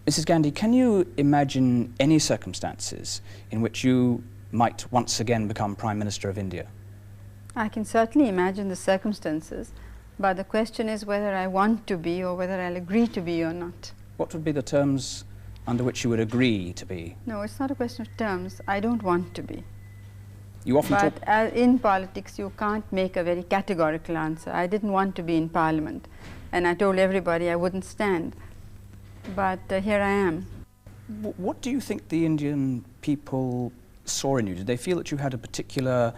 Mrs. Gandhi, can you imagine any circumstances in which you might once again become Prime Minister of India? I can certainly imagine the circumstances, but the question is whether I want to be or whether I'll agree to be or not. What would be the terms under which you would agree to be? No, it's not a question of terms. I don't want to be. You often talk... But in politics, you can't make a very categorical answer. I didn't want to be in Parliament, and I told everybody I wouldn't stand. But here I am. What do you think the Indian people saw in you? Did they feel that you had a particular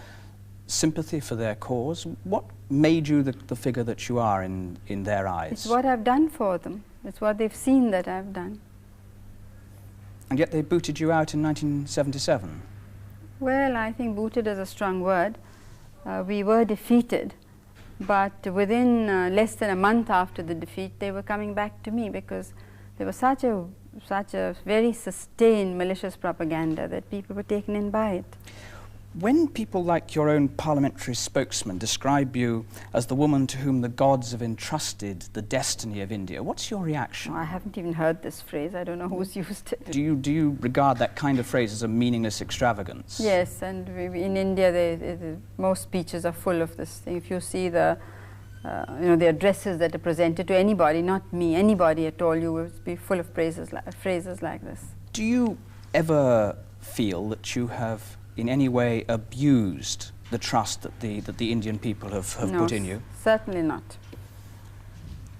sympathy for their cause? What made you the figure that you are in their eyes? It's what I've done for them. It's what they've seen that I've done. And yet they booted you out in 1977. Well, I think booted is a strong word. We were defeated, but within less than a month after the defeat, they were coming back to me because there was such a very sustained malicious propaganda that people were taken in by it. When people like your own parliamentary spokesman describe you as the woman to whom the gods have entrusted the destiny of India, what's your reaction? I haven't even heard this phrase. I don't know who's used it. Do you regard that kind of phrase as a meaningless extravagance? Yes, and in India, most speeches are full of this thing. If you see the the addresses that are presented to anybody, not me, anybody at all, you will be full of phrases like this. Do you ever feel that you have in any way abused the trust that the Indian people have put in you? Certainly not.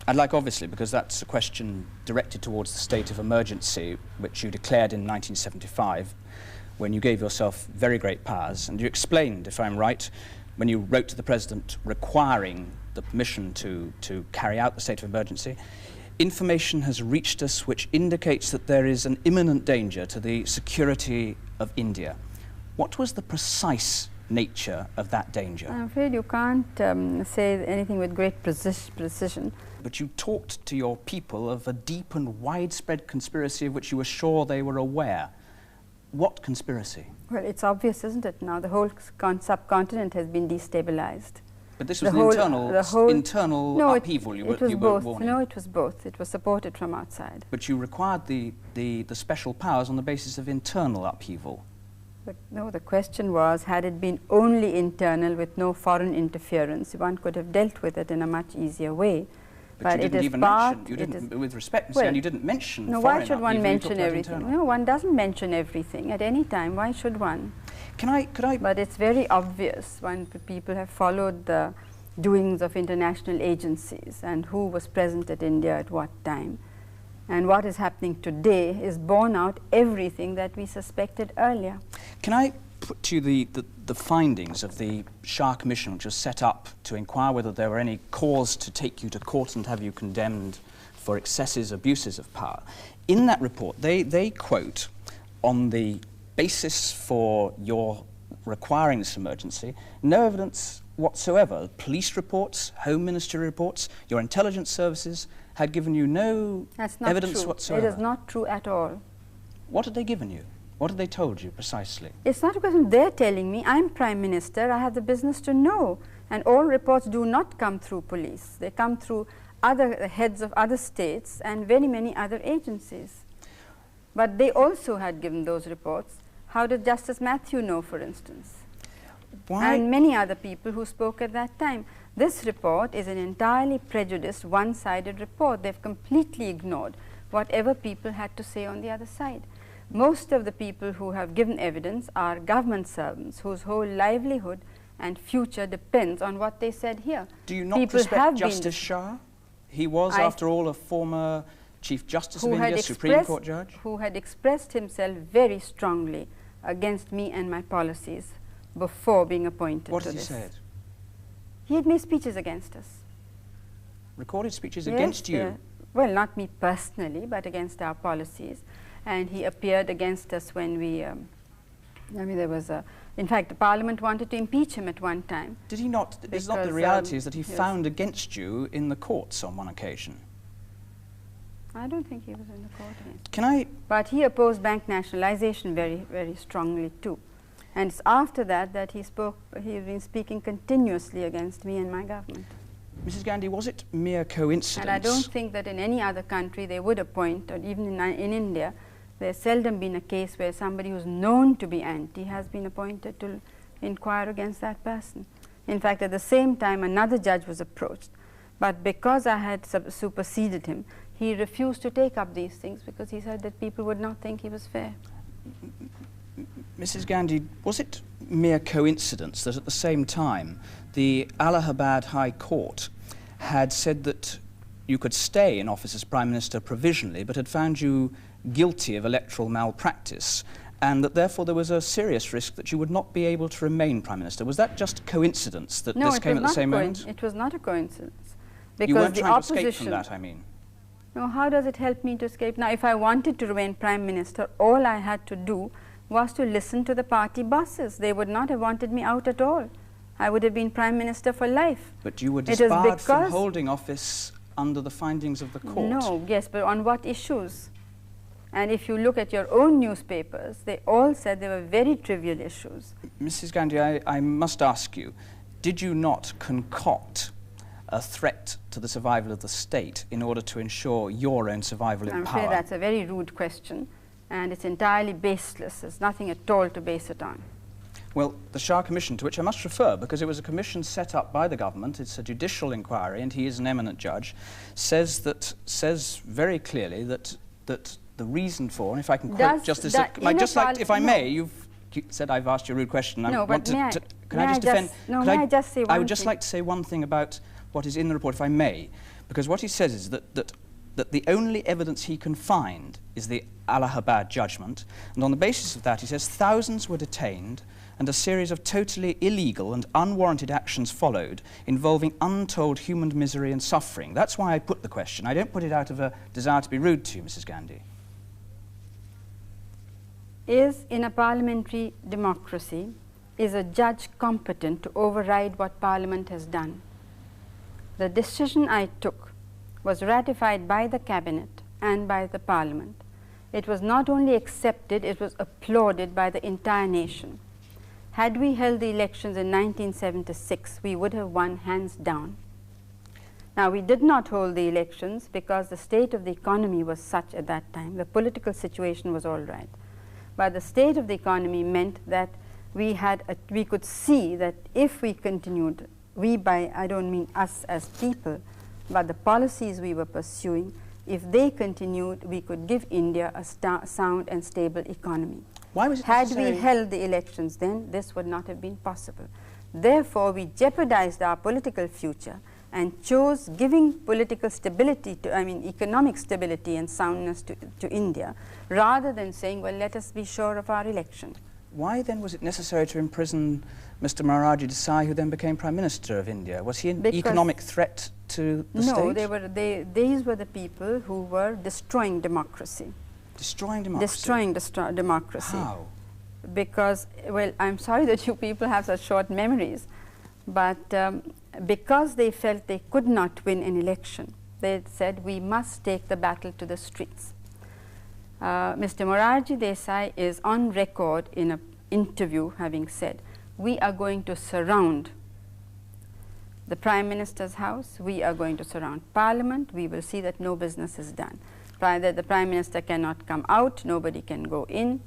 I'd like, obviously, because that's a question directed towards the state of emergency, which you declared in 1975, when you gave yourself very great powers, and you explained, if I'm right, when you wrote to the President requiring the permission to carry out the state of emergency, information has reached us which indicates that there is an imminent danger to the security of India. What was the precise nature of that danger? I'm afraid you can't say anything with great precision. But you talked to your people of a deep and widespread conspiracy of which you were sure they were aware. What conspiracy? Well, it's obvious, isn't it, now? The whole subcontinent has been destabilized. But this was an internal upheaval you were warning. No, it was both. It was supported from outside. But you required the special powers on the basis of internal upheaval. But no, the question was, had it been only internal with no foreign interference, one could have dealt with it in a much easier way. But you didn't even mention, with respect, Mr. you didn't mention foreign. No, why should one mention everything? No, one doesn't mention everything at any time. Why should one? Could I? But it's very obvious when people have followed the doings of international agencies and who was present at India at what time. And what is happening today is borne out everything that we suspected earlier. Can I put to you the findings of the Shah Commission, which was set up to inquire whether there were any cause to take you to court and have you condemned for excesses, abuses of power? In that report, they quote, on the basis for your requiring this emergency, no evidence whatsoever. Police reports, Home Ministry reports, your intelligence services had given you no evidence whatsoever. It is not true at all. What had they given you? What had they told you precisely? It's not a question they're telling me. I'm Prime Minister. I have the business to know. And all reports do not come through police. They come through other heads of other states and very many other agencies. But they also had given those reports. How did Justice Matthew know, for instance? Why? And many other people who spoke at that time. This report is an entirely prejudiced, one-sided report. They've completely ignored whatever people had to say on the other side. Most of the people who have given evidence are government servants whose whole livelihood and future depends on what they said here. Do you not respect Justice Shah? He was, after all, a former Chief Justice of India, Supreme Court judge? Who had expressed himself very strongly against me and my policies before being appointed. What had he said? He had made speeches against us. Recorded speeches against you? Well, not me personally, but against our policies. And he appeared against us when we, there was a, in fact, the Parliament wanted to impeach him at one time. Did he not? It's not the reality is that he found against you in the courts on one occasion. I don't think he was in the court against. Can I? But he opposed bank nationalization very, very strongly too. And it's after that that he spoke, he's been speaking continuously against me and my government. Mrs. Gandhi, was it mere coincidence? And I don't think that in any other country they would appoint, or even in India, there's seldom been a case where somebody who's known to be anti has been appointed to inquire against that person. In fact, at the same time, another judge was approached, but because I had superseded him, he refused to take up these things because he said that people would not think he was fair. Mrs. Gandhi, was it mere coincidence that at the same time the Allahabad High Court had said that you could stay in office as Prime Minister provisionally, but had found you guilty of electoral malpractice, and that therefore there was a serious risk that you would not be able to remain Prime Minister? Was that just coincidence that this came at the same moment? No, it was not a coincidence. Because you weren't the trying opposition, to escape from that, I mean. No, how does it help me to escape? Now, if I wanted to remain Prime Minister, all I had to do was to listen to the party bosses. They would not have wanted me out at all. I would have been Prime Minister for life. But you were disbarred from holding office under the findings of the court. No, yes, but on what issues? And if you look at your own newspapers, they all said they were very trivial issues. Mrs. Gandhi, I must ask you, did you not concoct a threat to the survival of the state in order to ensure your own survival in power? I'm afraid that's a very rude question, and it's entirely baseless. There's nothing at all to base it on. Well, the Shah Commission, to which I must refer, because it was a commission set up by the government, it's a judicial inquiry, and he is an eminent judge, says very clearly that the reason for, and if I can quote Justice, if I may, you've said I've asked you a rude question. No, but can I just defend? No, may I just say one thing? I would just like to say one thing about what is in the report, if I may, because what he says is that the only evidence he can find is the Allahabad judgment, and on the basis of that, he says thousands were detained, and a series of totally illegal and unwarranted actions followed, involving untold human misery and suffering. That's why I put the question. I don't put it out of a desire to be rude to you, Mrs. Gandhi. In a parliamentary democracy, is a judge competent to override what Parliament has done? The decision I took was ratified by the Cabinet and by the Parliament. It was not only accepted, it was applauded by the entire nation. Had we held the elections in 1976, we would have won hands down. Now, we did not hold the elections because the state of the economy was such at that time. The political situation was all right. But the state of the economy meant that we could see that if we continued, I don't mean us as people, but the policies we were pursuing, if they continued, we could give India a sound and stable economy. Why was it Had we held the elections then, this would not have been possible. Therefore, we jeopardized our political future and chose giving political stability economic stability and soundness to India, rather than saying, well, let us be sure of our election. Why then was it necessary to imprison Mr. Morarji Desai, who then became Prime Minister of India? Was he an economic threat to the state? No, these were the people who were destroying democracy. Destroying democracy? Destroying democracy. How? Because, well, I'm sorry that you people have such short memories, but because they felt they could not win an election, they said, we must take the battle to the streets. Mr. Morarji Desai is on record in an interview having said, we are going to surround the Prime Minister's house, we are going to surround Parliament, we will see that no business is done. That the Prime Minister cannot come out, nobody can go in.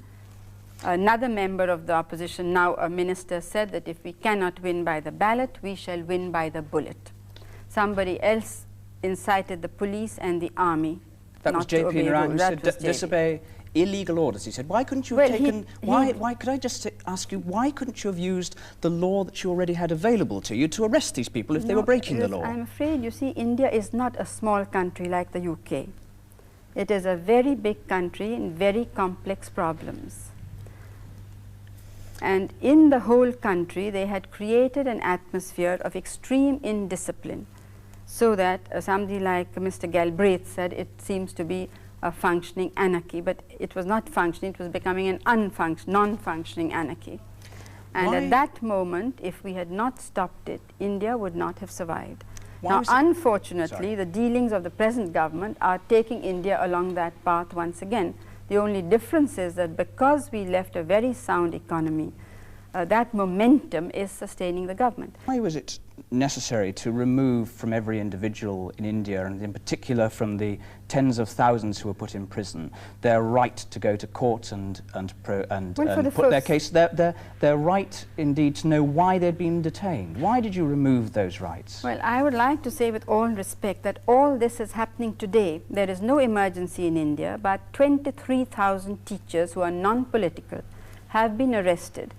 Another member of the opposition, now a minister, said that if we cannot win by the ballot, we shall win by the bullet. Somebody else incited the police and the army. That was J.P. Naran, who said disobey illegal orders. He said, why couldn't you have taken, why could I just ask you, why couldn't you have used the law that you already had available to you to arrest these people if they were breaking the law? I'm afraid, you see, India is not a small country like the UK. It is a very big country and very complex problems. And in the whole country, they had created an atmosphere of extreme indiscipline, so that somebody like Mr. Galbraith said it seems to be a functioning anarchy, but it was not functioning, it was becoming an non-functioning anarchy. And at that moment, if we had not stopped it, India would not have survived. Now, unfortunately, the dealings of the present government are taking India along that path once again. The only difference is that because we left a very sound economy, that momentum is sustaining the government. Why was it necessary to remove from every individual in India, and in particular from the tens of thousands who were put in prison, their right to go to court and put their case, their right indeed to know why they'd been detained? Why did you remove those rights? Well, I would like to say with all respect that all this is happening today. There is no emergency in India, but 23,000 teachers who are non-political have been arrested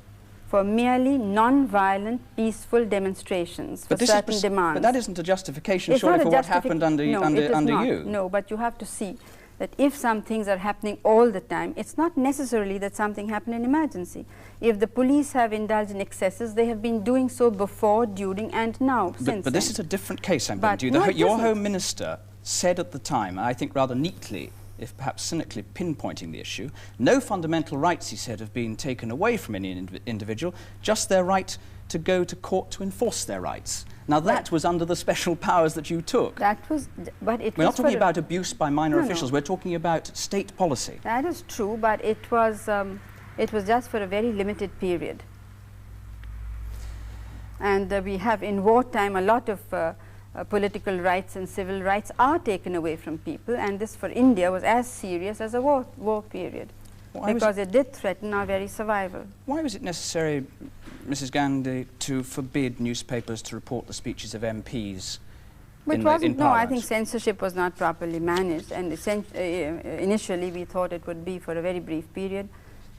for merely non-violent, peaceful demonstrations for certain demands. But that isn't a justification, surely, for what happened under you. No, but you have to see that if some things are happening all the time, it's not necessarily that something happened in emergency. If the police have indulged in excesses, they have been doing so before, during, and now, since But this is a different case, I'm going to do. Your Home Minister said at the time, I think rather neatly, if perhaps cynically pinpointing the issue, no fundamental rights, he said, have been taken away from any individual, just their right to go to court to enforce their rights. Now that was under the special powers that you took. That was, but it We're not talking about abuse by minor officials, we're talking about state policy. That is true, but it was just for a very limited period. And we have in wartime a lot of political rights and civil rights are taken away from people, and this for India was as serious as a war period, because it did threaten our very survival. Why was it necessary, Mrs. Gandhi, to forbid newspapers to report the speeches of MPs in Parliament? No, I think censorship was not properly managed, and initially we thought it would be for a very brief period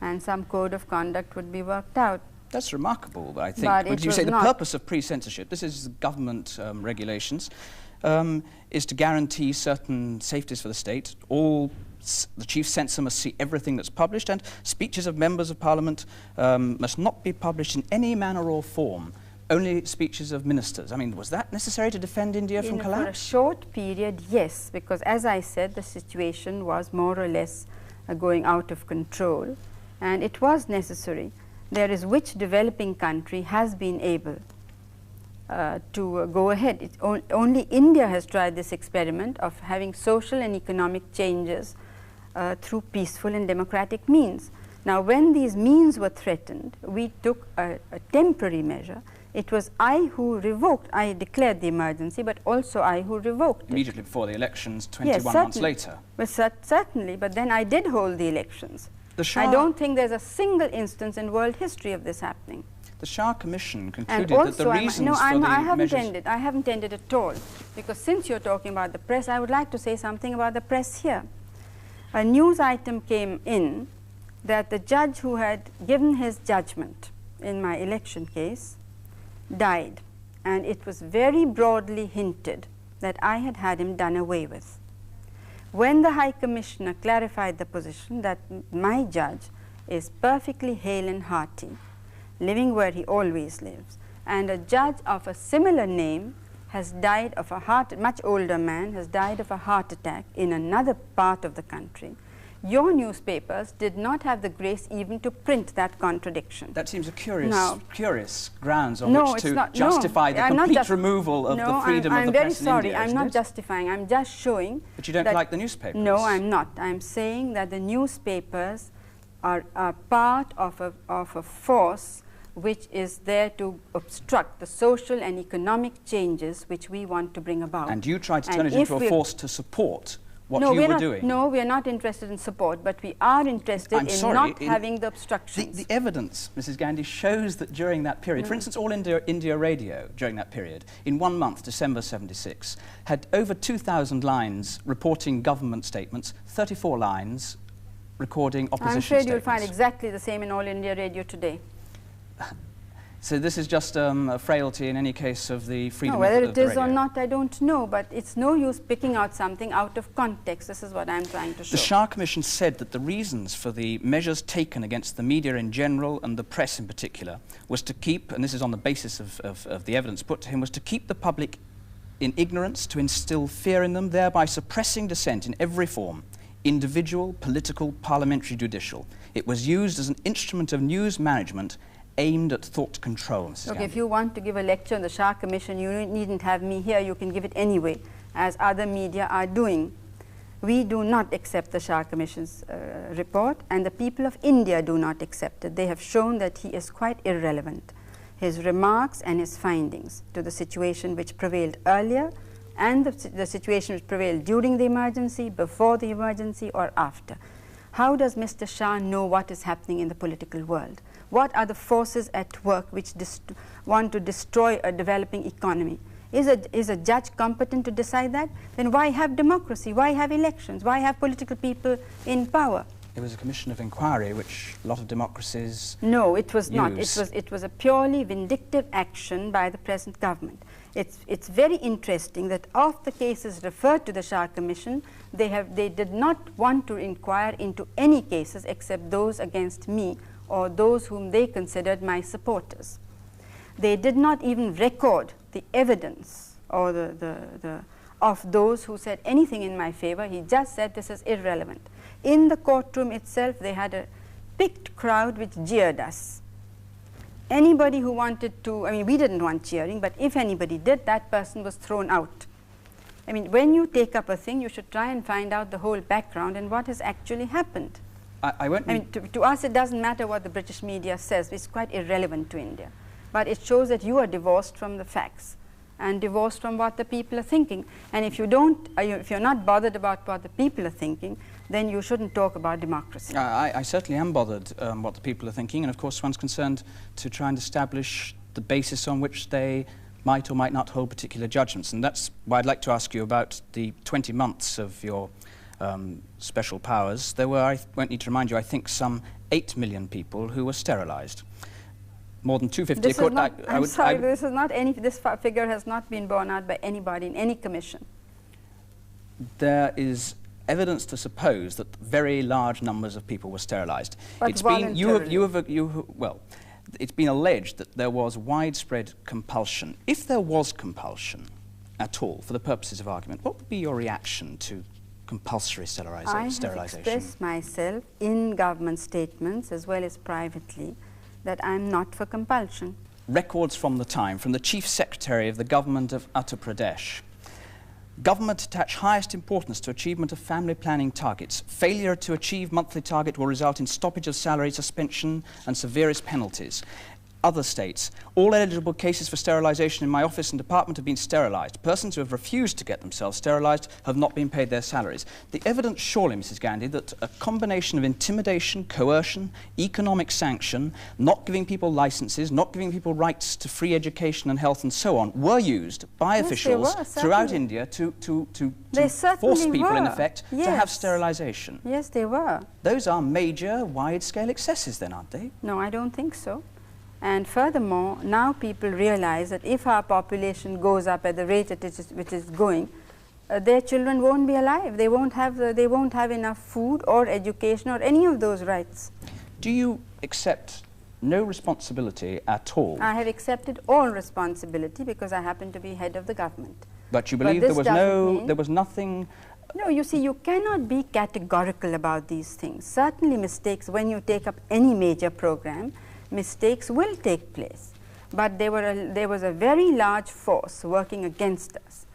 and some code of conduct would be worked out. That's remarkable, I think. But you say the purpose of pre-censorship, this is government regulations, is to guarantee certain safeties for the state. The chief censor must see everything that's published, and speeches of members of parliament must not be published in any manner or form. Only speeches of ministers. I mean, was that necessary to defend India from collapse? For a short period, yes, because as I said, the situation was more or less going out of control, and it was necessary. There is which developing country has been able to go ahead. Only India has tried this experiment of having social and economic changes through peaceful and democratic means. Now, when these means were threatened, we took a temporary measure. It was I who revoked. I declared the emergency, but also I who revoked immediately it. Before the elections, 21 months later. Well, certainly, but then I did hold the elections. I don't think there's a single instance in world history of this happening. The Shah Commission concluded that the reasons for the measures... I haven't ended at all, because since you're talking about the press, I would like to say something about the press here. A news item came in that the judge who had given his judgment in my election case died, and it was very broadly hinted that I had had him done away with. When the High Commissioner clarified the position that my judge is perfectly hale and hearty, living where he always lives, and a judge of a similar name has died of a much older man has died of a heart attack in another part of the country, your newspapers did not have the grace even to print that contradiction. That seems a curious grounds on which to justify the complete removal of the freedom of the press in India. I'm very sorry, I'm not justifying, I'm just showing. But you don't like the newspapers? No, I'm not. I'm saying that the newspapers are part of a force which is there to obstruct the social and economic changes which we want to bring about. And you tried to turn it into a force to support what you were doing. No, we are not interested in support, but we are interested in not having the obstructions. The evidence, Mrs. Gandhi, shows that during that period, for instance, All India Radio during that period, in 1 month, December 76, had over 2,000 lines reporting government statements, 34 lines recording opposition statements. I'm afraid you'll find exactly the same in All India Radio today. So this is just a frailty in any case of the freedom of the radio. Whether it is or not, I don't know, but it's no use picking out something out of context. This is what I'm trying to show. The Shah Commission said that the reasons for the measures taken against the media in general and the press in particular was to keep, and this is on the basis of the evidence put to him, was to keep the public in ignorance, to instill fear in them, thereby suppressing dissent in every form, individual, political, parliamentary, judicial. It was used as an instrument of news management aimed at thought control, Mrs. Look, Gandhi. if you want to give a lecture on the Shah Commission, you needn't have me here. You can give it anyway, as other media are doing. We do not accept the Shah Commission's report, and the people of India do not accept it. They have shown that he is quite irrelevant. his remarks and his findings to the situation which prevailed earlier and the situation which prevailed during the emergency, before the emergency, or after. How does Mr. Shah know what is happening in the political world? What are the forces at work which want to destroy a developing economy? Is a judge competent to decide that? Then why have democracy? Why have elections? Why have political people in power? It was a commission of inquiry, which a lot of democracies No, it was use. not. It was a purely vindictive action by the present government. It's very interesting that of the cases referred to the Shah Commission, they did not want to inquire into any cases except those against me or those whom they considered my supporters. They did not even record the evidence or of those who said anything in my favor. He just said this is irrelevant. In the courtroom itself, they had a picked crowd which jeered us. Anybody who wanted to, I mean, we didn't want cheering, but if anybody did, that person was thrown out. I mean, when you take up a thing, you should try and find out the whole background and what has actually happened. I mean, to us, it doesn't matter what the British media says. It's quite irrelevant to India. But it shows that you are divorced from the facts and divorced from what the people are thinking. And if you don't, if you're not bothered about what the people are thinking, then you shouldn't talk about democracy. I certainly am bothered what the people are thinking, and of course one's concerned to try and establish the basis on which they might or might not hold particular judgments. And that's why I'd like to ask you about the 20 months of your special powers. There were, I won't need to remind you, I think some 8 million people who were sterilised. More than 250. This is not, I'm sorry, this is not any, this figure has not been borne out by anybody in any commission. There is evidence to suppose that very large numbers of people were sterilised. But it's been, well, it's been alleged that there was widespread compulsion. If there was compulsion at all, for the purposes of argument, what would be your reaction to compulsory sterilisation? I have expressed myself in government statements as well as privately that I'm not for compulsion. Records from the time, from the Chief Secretary of the Government of Uttar Pradesh. Government attach highest importance to achievement of family planning targets. Failure to achieve monthly target will result in stoppage of salary, suspension and severest penalties. Other states, all eligible cases for sterilisation in my office and department have been sterilised. Persons who have refused to get themselves sterilised have not been paid their salaries. The evidence surely, Mrs. Gandhi, that a combination of intimidation, coercion, economic sanction, not giving people licences, not giving people rights to free education and health and so on, were used by officials throughout India to force people, in effect, to have sterilisation. Yes, they were. Those are major, wide-scale excesses then, aren't they? No, I don't think so. And furthermore, now people realize that if our population goes up at the rate which is going, their children won't be alive. They won't have enough food or education or any of those rights. Do you accept no responsibility at all? I have accepted all responsibility because I happen to be head of the government. But you believe there was nothing... No, you see, you cannot be categorical about these things. Certainly mistakes, when you take up any major program, mistakes will take place, but there was a very large force working against us,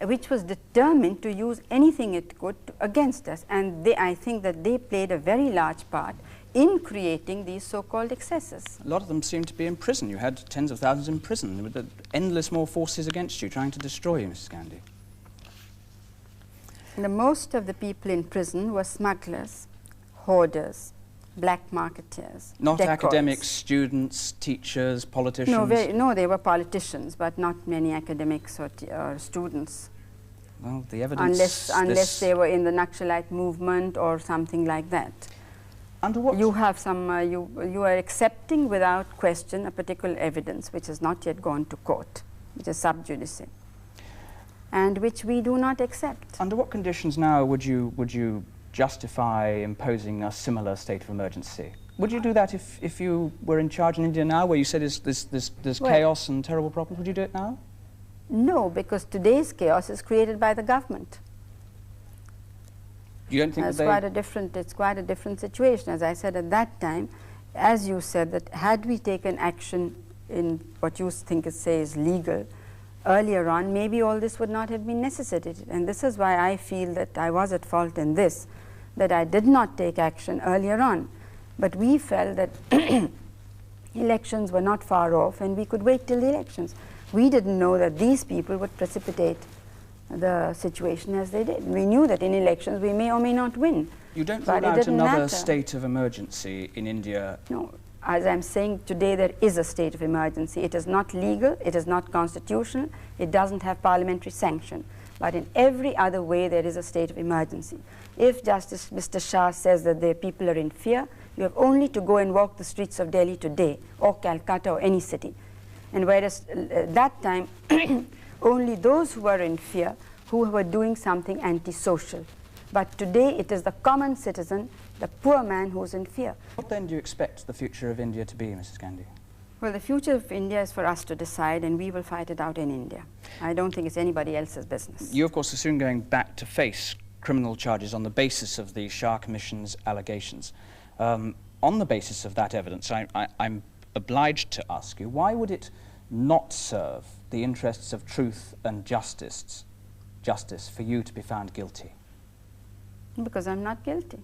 which was determined to use anything it could against us, and I think that they played a very large part in creating these so-called excesses. A lot of them seemed to be in prison. You had tens of thousands in prison. There were endless more forces against you, trying to destroy you, Mrs. Gandhi. The most of the people in prison were smugglers, hoarders, black marketeers, not decoys. Academics, students, teachers, politicians? No, they were politicians, but not many academics or students. Well, the evidence... Unless they were in the Naxalite movement or something like that. Under what? You have some, you are accepting without question a particular evidence which has not yet gone to court, which is sub judice, and which we do not accept. Under what conditions now would you justify imposing a similar state of emergency? Would you do that if you were in charge in India now, where you said there's chaos and terrible problems? Would you do it now? No, because today's chaos is created by the government. You don't think it's quite a different situation. As I said at that time, as you said, that had we taken action in what you think is legal earlier on, maybe all this would not have been necessitated. And this is why I feel that I was at fault in this, that I did not take action earlier on. But we felt that elections were not far off and we could wait till the elections. We didn't know that these people would precipitate the situation as they did. We knew that in elections we may or may not win. You don't rule out another state of emergency in India? No. As I'm saying today, there is a state of emergency. It is not legal, it is not constitutional, it doesn't have parliamentary sanction. But in every other way, there is a state of emergency. If Justice Mr. Shah says that the people are in fear, you have only to go and walk the streets of Delhi today, or Calcutta, or any city. And whereas that time, only those who were in fear, who were doing something antisocial. But today, it is the common citizen, the poor man, who's in fear. What then do you expect the future of India to be, Mrs. Gandhi? Well, the future of India is for us to decide, and we will fight it out in India. I don't think it's anybody else's business. You, of course, are soon going back to face criminal charges on the basis of the Shah Commission's allegations. On the basis of that evidence, I'm obliged to ask you, why would it not serve the interests of truth and justice for you to be found guilty? Because I'm not guilty.